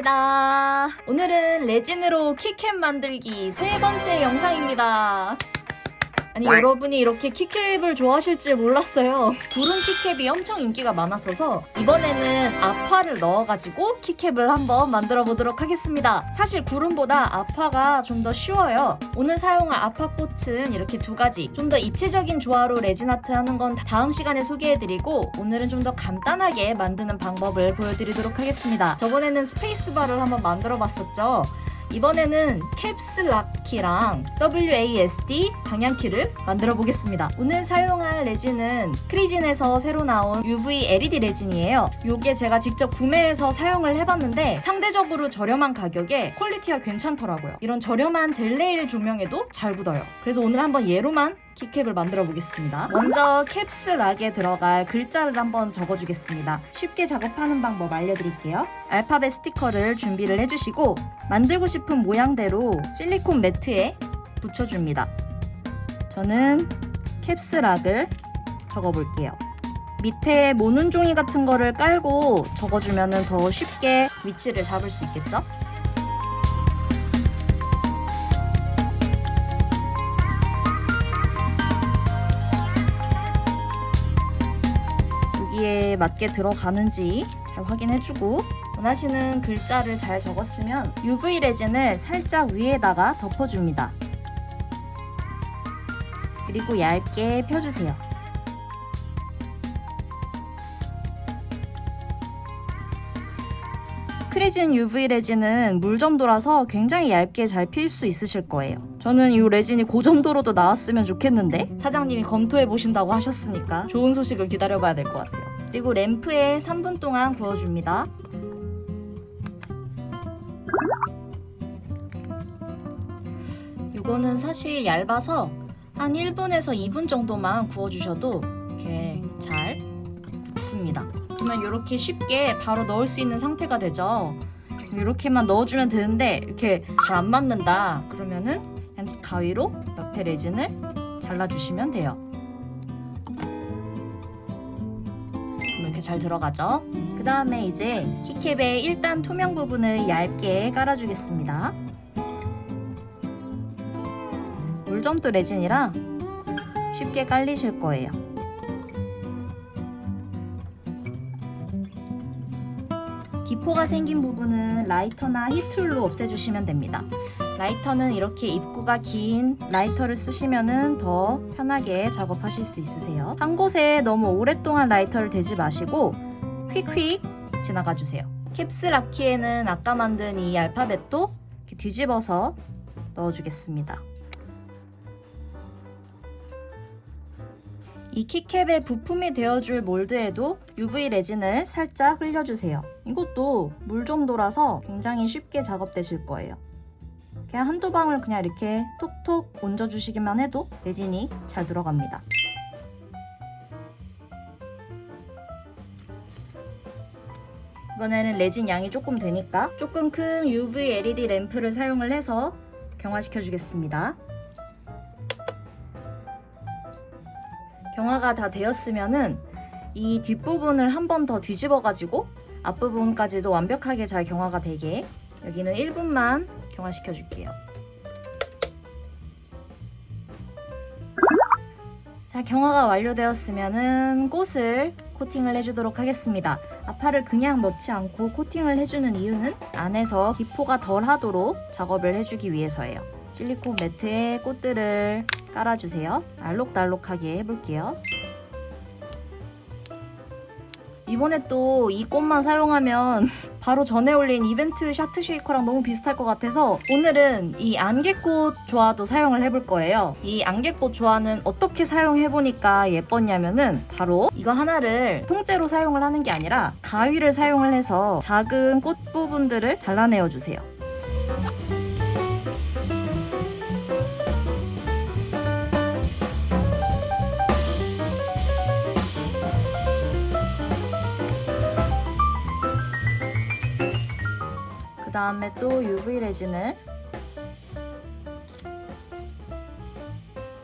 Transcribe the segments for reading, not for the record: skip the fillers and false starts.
반갑습니다. 오늘은 레진으로 키캡 만들기 세 번째 영상입니다. 아니 여러분이 이렇게 키캡을 좋아하실 줄 몰랐어요. 구름 키캡이 엄청 인기가 많았어서 이번에는 아파를 넣어가지고 키캡을 한번 만들어 보도록 하겠습니다. 사실 구름보다 아파가 좀 더 쉬워요. 오늘 사용할 아파 꽃은 이렇게 두 가지. 좀 더 입체적인 조화로 레진 아트 하는 건 다음 시간에 소개해드리고 오늘은 좀 더 간단하게 만드는 방법을 보여드리도록 하겠습니다. 저번에는 스페이스바를 한번 만들어 봤었죠. 이번에는 캡스락키랑 WASD 방향키를 만들어 보겠습니다. 오늘 사용할 레진은 크리진에서 새로 나온 UV LED 레진이에요. 이게 제가 직접 구매해서 사용을 해봤는데 상대적으로 저렴한 가격에 퀄리티가 괜찮더라고요. 이런 저렴한 젤네일 조명에도 잘 굳어요. 그래서 오늘 한번 얘로만 키캡을 만들어 보겠습니다. 먼저 캡스락에 들어갈 글자를 한번 적어주겠습니다. 쉽게 작업하는 방법 알려드릴게요. 알파벳 스티커를 준비를 해주시고 만들고 싶은 모양대로 실리콘 매트에 붙여줍니다. 저는 캡스락을 적어볼게요. 밑에 모눈 종이 같은 거를 깔고 적어주면 더 쉽게 위치를 잡을 수 있겠죠? 여기에 맞게 들어가는지 잘 확인해주고 원하시는 글자를 잘 적었으면 UV 레진을 살짝 위에다가 덮어줍니다. 그리고 얇게 펴주세요. 크리진 UV 레진은 물점도라서 굉장히 얇게 잘 필 수 있으실 거예요. 저는 이 레진이 고점도로도 나왔으면 좋겠는데 사장님이 검토해보신다고 하셨으니까 좋은 소식을 기다려봐야 될 것 같아요. 그리고 램프에 3분 동안 구워줍니다. 이거는 사실 얇아서 한 1분에서 2분 정도만 구워주셔도 이렇게 잘 붙습니다. 그러면 이렇게 쉽게 바로 넣을 수 있는 상태가 되죠. 이렇게만 넣어주면 되는데 이렇게 잘 안 맞는다 그러면은 그냥 가위로 옆에 레진을 잘라주시면 돼요. 이렇게 잘 들어가죠. 그 다음에 이제 키캡의 1단 투명 부분을 얇게 깔아주겠습니다. 물점도 레진이라 쉽게 깔리실 거예요. 기포가 생긴 부분은 라이터나 힙툴로 없애주시면 됩니다. 라이터는 이렇게 입구가 긴 라이터를 쓰시면 더 편하게 작업하실 수 있으세요. 한 곳에 너무 오랫동안 라이터를 대지 마시고 휙휙 지나가주세요. 캡스락키에는 아까 만든 이 알파벳도 이렇게 뒤집어서 넣어주겠습니다. 이 키캡의 부품이 되어줄 몰드에도 UV 레진을 살짝 흘려주세요. 이것도 물점도라서 굉장히 쉽게 작업되실 거예요. 그냥 한두 방울 그냥 이렇게 톡톡 얹어주시기만 해도 레진이 잘 들어갑니다. 이번에는 레진 양이 조금 되니까 조금 큰 UV LED 램프를 사용을 해서 경화시켜 주겠습니다. 경화가 다 되었으면은 이 뒷부분을 한 번 더 뒤집어 가지고 앞부분까지도 완벽하게 잘 경화가 되게 여기는 1분만 경화시켜 줄게요. 자, 경화가 완료되었으면은 꽃을 코팅을 해주도록 하겠습니다. 아파를 그냥 넣지 않고 코팅을 해주는 이유는 안에서 기포가 덜 하도록 작업을 해주기 위해서예요. 실리콘 매트에 꽃들을 깔아주세요. 알록달록하게 해볼게요. 이번에 또 이 꽃만 사용하면 바로 전에 올린 이벤트 샤트 쉐이커랑 너무 비슷할 것 같아서 오늘은 이 안개꽃 조화도 사용을 해볼 거예요. 이 안개꽃 조화는 어떻게 사용해보니까 예뻤냐면은 바로 이거 하나를 통째로 사용을 하는 게 아니라 가위를 사용을 해서 작은 꽃 부분들을 잘라내어 주세요. 그 다음에 또 UV 레진을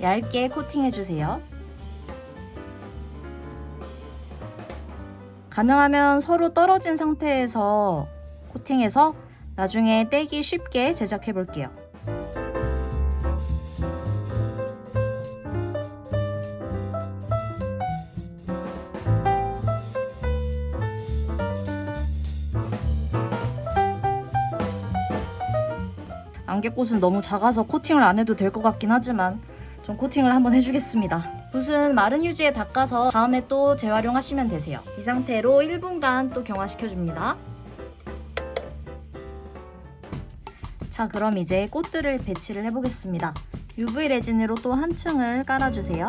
얇게 코팅해주세요. 가능하면 서로 떨어진 상태에서 코팅해서 나중에 떼기 쉽게 제작해 볼게요. 안개꽃은 너무 작아서 코팅을 안 해도 될 것 같긴 하지만 전 코팅을 한번 해주겠습니다. 붓은 마른 휴지에 닦아서 다음에 또 재활용하시면 되세요. 이 상태로 1분간 또 경화시켜줍니다. 자, 그럼 이제 꽃들을 배치를 해보겠습니다. UV 레진으로 또 한 층을 깔아주세요.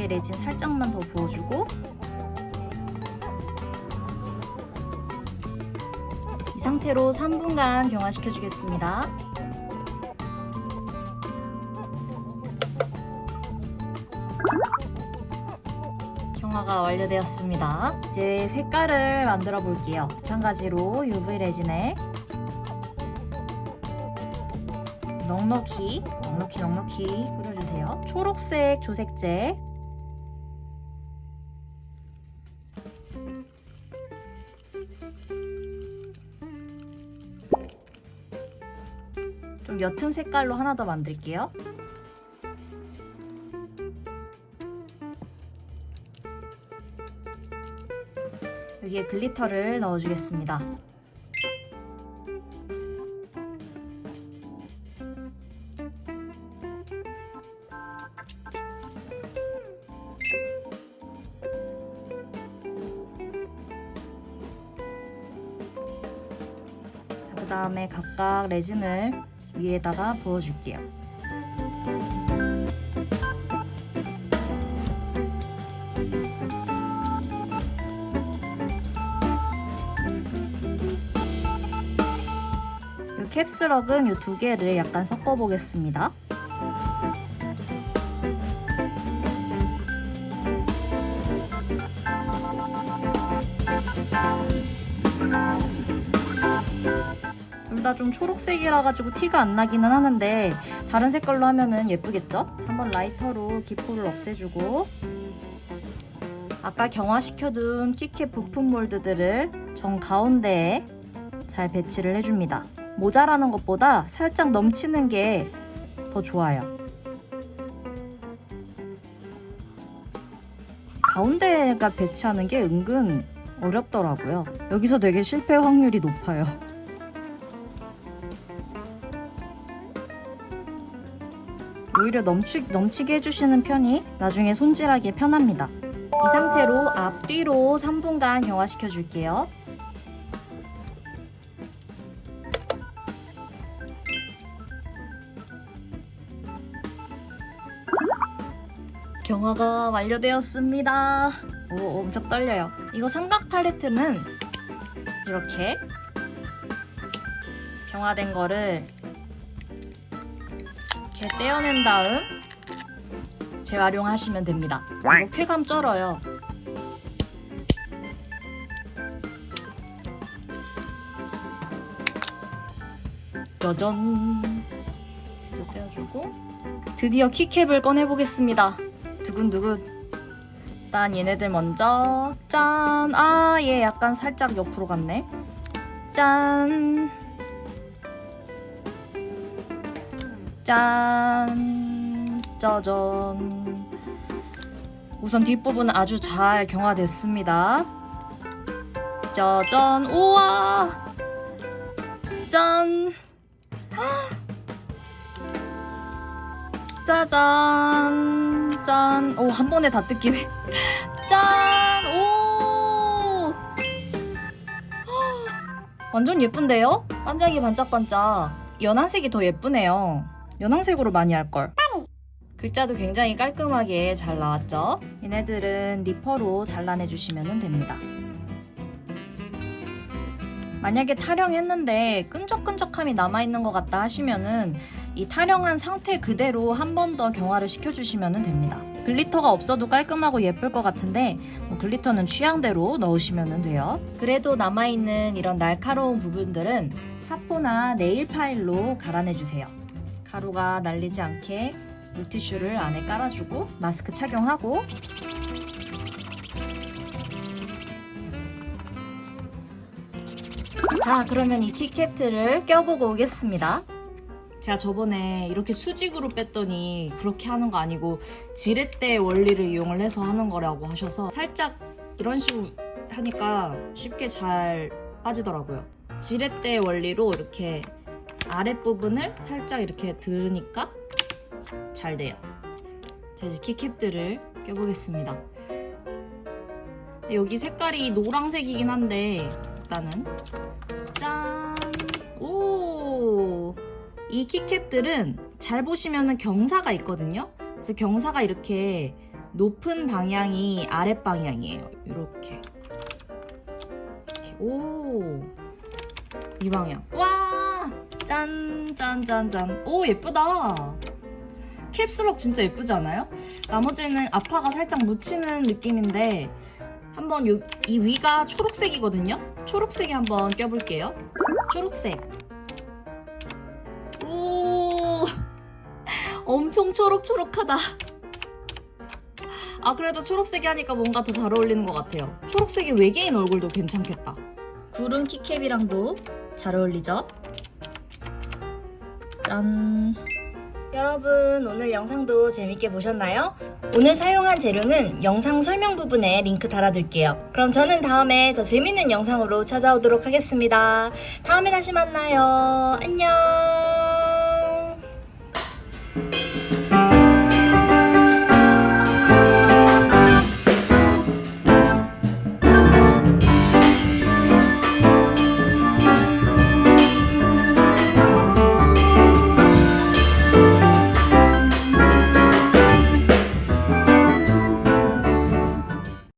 레진 살짝만 더 부어주고 이 상태로 3분간 경화시켜 주겠습니다. 경화가 완료되었습니다. 이제 색깔을 만들어 볼게요. 마찬가지로 UV 레진에 넉넉히 뿌려주세요. 초록색 조색제, 좀 옅은 색깔로 하나 더 만들게요. 여기에 글리터를 넣어주겠습니다. 그 다음에 각각 레진을 위에다가 부어줄게요. 이 캡스럭은 이 두 개를 약간 섞어 보겠습니다. 둘 다 좀 초록색이라 가지고 티가 안 나기는 하는데 다른 색깔로 하면은 예쁘겠죠? 한번 라이터로 기포를 없애주고 아까 경화시켜둔 키캣 부품 몰드들을 정 가운데에 잘 배치를 해줍니다. 모자라는 것보다 살짝 넘치는 게 더 좋아요. 가운데가 배치하는 게 은근 어렵더라고요. 여기서 되게 실패 확률이 높아요. 오히려 넘치게 해주시는 편이 나중에 손질하기 편합니다. 이 상태로 앞뒤로 3분간 경화시켜 줄게요. 경화가 완료되었습니다. 오, 엄청 떨려요. 이거 삼각 팔레트는 이렇게 경화된 거를 이렇게 떼어낸 다음 재활용하시면 됩니다. 이거 쾌감 쩔어요. 짜잔! 또 떼어주고 드디어 키캡을 꺼내보겠습니다. 두근두근. 일단 얘네들 먼저 짠! 아, 얘 약간 살짝 옆으로 갔네. 짠! 짠! 짜잔! 우선 뒷부분은 아주 잘 경화됐습니다. 짜잔! 우와! 짠! 짜잔! 짠! 오, 한 번에 다 뜯기네. 짠! 오! 완전 예쁜데요? 반짝이 반짝반짝. 연한색이 더 예쁘네요. 연한색으로 많이 할걸. 글자도 굉장히 깔끔하게 잘 나왔죠? 얘네들은 니퍼로 잘라내주시면 됩니다. 만약에 타령했는데 끈적끈적함이 남아있는 것 같다 하시면은 이 타령한 상태 그대로 한 번 더 경화를 시켜주시면 됩니다. 글리터가 없어도 깔끔하고 예쁠 것 같은데 글리터는 취향대로 넣으시면 돼요. 그래도 남아있는 이런 날카로운 부분들은 사포나 네일 파일로 갈아내주세요. 가루가 날리지 않게 물티슈를 안에 깔아주고 마스크 착용하고 자, 그러면 이 티켓을 껴보고 오겠습니다. 제가 저번에 이렇게 수직으로 뺐더니 그렇게 하는 거 아니고 지렛대 원리를 이용을 해서 하는 거라고 하셔서 살짝 이런 식으로 하니까 쉽게 잘 빠지더라고요. 지렛대 원리로 이렇게 아랫부분을 살짝 이렇게 들으니까 잘 돼요. 자, 이제 키캡들을 껴보겠습니다. 여기 색깔이 노란색이긴 한데 일단은 짠! 오! 이 키캡들은 잘 보시면은 경사가 있거든요. 그래서 경사가 이렇게 높은 방향이 아랫 방향이에요. 이렇게. 오! 이 방향. 와! 짠! 짠! 짠! 짠! 오, 예쁘다! 캡슐럭 진짜 예쁘지 않아요? 나머지는 아파가 살짝 묻히는 느낌인데 한번 이 위가 초록색이거든요? 초록색에 한번 껴볼게요. 초록색. 오, 엄청 초록초록하다. 아, 그래도 초록색이 하니까 뭔가 더 잘 어울리는 것 같아요. 초록색이 외계인 얼굴도 괜찮겠다. 구름 키캡이랑도 잘 어울리죠? 짠. 여러분, 오늘 영상도 재밌게 보셨나요? 오늘 사용한 재료는 영상 설명 부분에 링크 달아둘게요. 그럼 저는 다음에 더 재밌는 영상으로 찾아오도록 하겠습니다. 다음에 다시 만나요. 안녕.